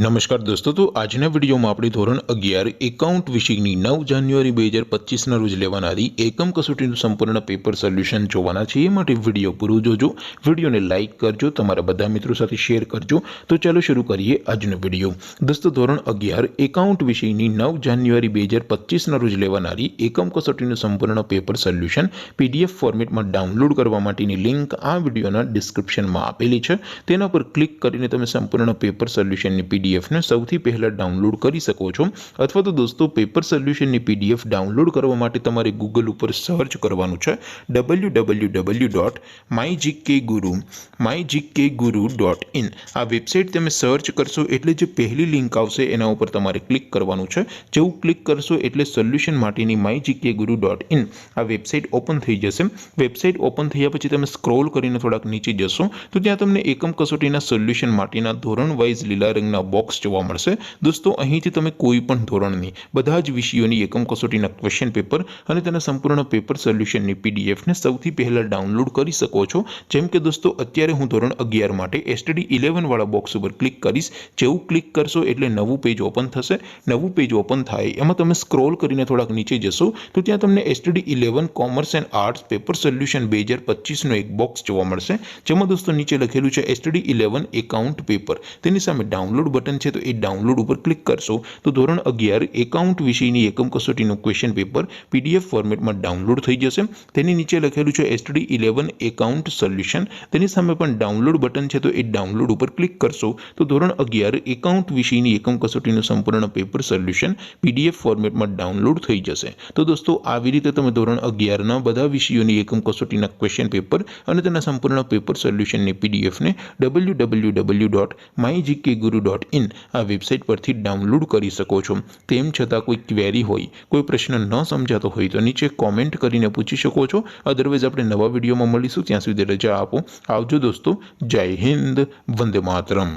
નમસ્કાર દોસ્તો, તો આજના વિડીયોમાં આપણે ધોરણ 11 એકાઉન્ટ વિષયની 9 જાન્યુઆરી 2025ના રોજ લેવાનારી એકમ કસોટીનું સંપૂર્ણ પેપર સોલ્યુશન જોવાના છે। એ માટે વિડીયો પૂરો જોજો, વિડીયોને લાઇક કરજો, તમારા બધા મિત્રો સાથે શેર કરજો। તો ચાલો શરૂ કરીએ આજનો વિડીયો। દોસ્તો, ધોરણ 11 એકાઉન્ટ વિષયની 9 જાન્યુઆરી 2025ના રોજ લેવાનારી એકમ કસોટીનું સંપૂર્ણ પેપર સોલ્યુશન PDF ફોર્મેટમાં ડાઉનલોડ કરવા માટેની લિંક આ વિડીયોના ડિસ્ક્રિપ્શનમાં આપેલી છે। તેના પર ક્લિક કરીને તમે સંપૂર્ણ પેપર સોલ્યુશનની PDF ને સૌથી પહેલા ડાઉનલોડ કરી શકો છો। અથવા તો દોસ્તો, પેપર સોલ્યુશનની PDF ડાઉનલોડ કરવા માટે તમારે ગૂગલ ઉપર સર્ચ કરવાનું છે www.mygkguru.in। આ વેબસાઇટ તમે સર્ચ કરશો એટલે જે પહેલી લિંક આવશે એના ઉપર તમારે ક્લિક કરવાનું છે। જેવું ક્લિક કરશો એટલે સોલ્યુશન માટેની mygkguru.in આ વેબસાઇટ ઓપન થઈ જશે। વેબસાઇટ ઓપન થયા પછી તમે સ્ક્રોલ કરીને થોડાક નીચે જશો તો ત્યાં તમને એકમ કસોટીના સોલ્યુશન માટેના ધોરણ વાઇઝ લીલા રંગના બોક્સ જોવા મળશે। દોસ્તો, અહીંથી તમે કોઈ પણ ધોરણની બધા જ વિષયોની એકમ કસોટીના ક્વેશ્ચન પેપર અને તેના સંપૂર્ણ પેપર સોલ્યુશનની PDF ને સૌથી પહેલા ડાઉનલોડ કરી શકો છો। જેમ કે દોસ્તો, અત્યારે હું ધોરણ 11 માટે STD 11 વાળા બોક્સ ઉપર ક્લિક કરીશ। જેવું ક્લિક કરશો એટલે નવું પેજ ઓપન થશે। નવું પેજ ઓપન થાય એમાં તમે સ્ક્રોલ કરીને થોડાક નીચે જશો તો ત્યાં તમને STD 11 commerce and arts paper solution 2025નો એક બોક્સ જોવા મળશે। જેમાં દોસ્તો નીચે લખેલું છે STD 11 એકાઉન્ટ પેપર। તેની સામે ડાઉનલોડ બટન છે, તો એ ડાઉનલોડ ઉપર ક્લિક કરશો તો ધોરણ 11 એકાઉન્ટ વિષયની એકમ કસોટીનું ક્વેશ્ચન પેપર PDF ફોર્મેટમાં ડાઉનલોડ થઈ જશે। તેની નીચે લખેલું છે STD 11 એકાઉન્ટ સોલ્યુશન। તેની સામે પણ ડાઉનલોડ બટન છે, તો એ ડાઉનલોડ ઉપર ક્લિક કરશો તો ધોરણ 11 એકાઉન્ટ વિષયની એકમ કસોટીનું સંપૂર્ણ પેપર સોલ્યુશન PDF ફોર્મેટમાં ડાઉનલોડ થઈ જશે। તો દોસ્તો, આવી રીતે તમે ધોરણ 11ના બધા વિષયોની એકમ કસોટીના ક્વેશ્ચન પેપર અને તેના સંપૂર્ણ પેપર સોલ્યુશનની PDF ને www.mygkguru.in આ વેબસાઇટ પરથી ડાઉનલોડ કરી શકો છો। તેમ છતાં કોઈ ક્વેરી હોય, કોઈ પ્રશ્ન ન સમજાતો હોય તો નીચે કોમેન્ટ કરીને પૂછી શકો છો। અદરવાઇઝ આપણે નવા વિડીયોમાં મળીશું, ત્યાં સુધી રજા આપો। આવજો દોસ્તો, જય હિન્દ, વંદે માતરમ।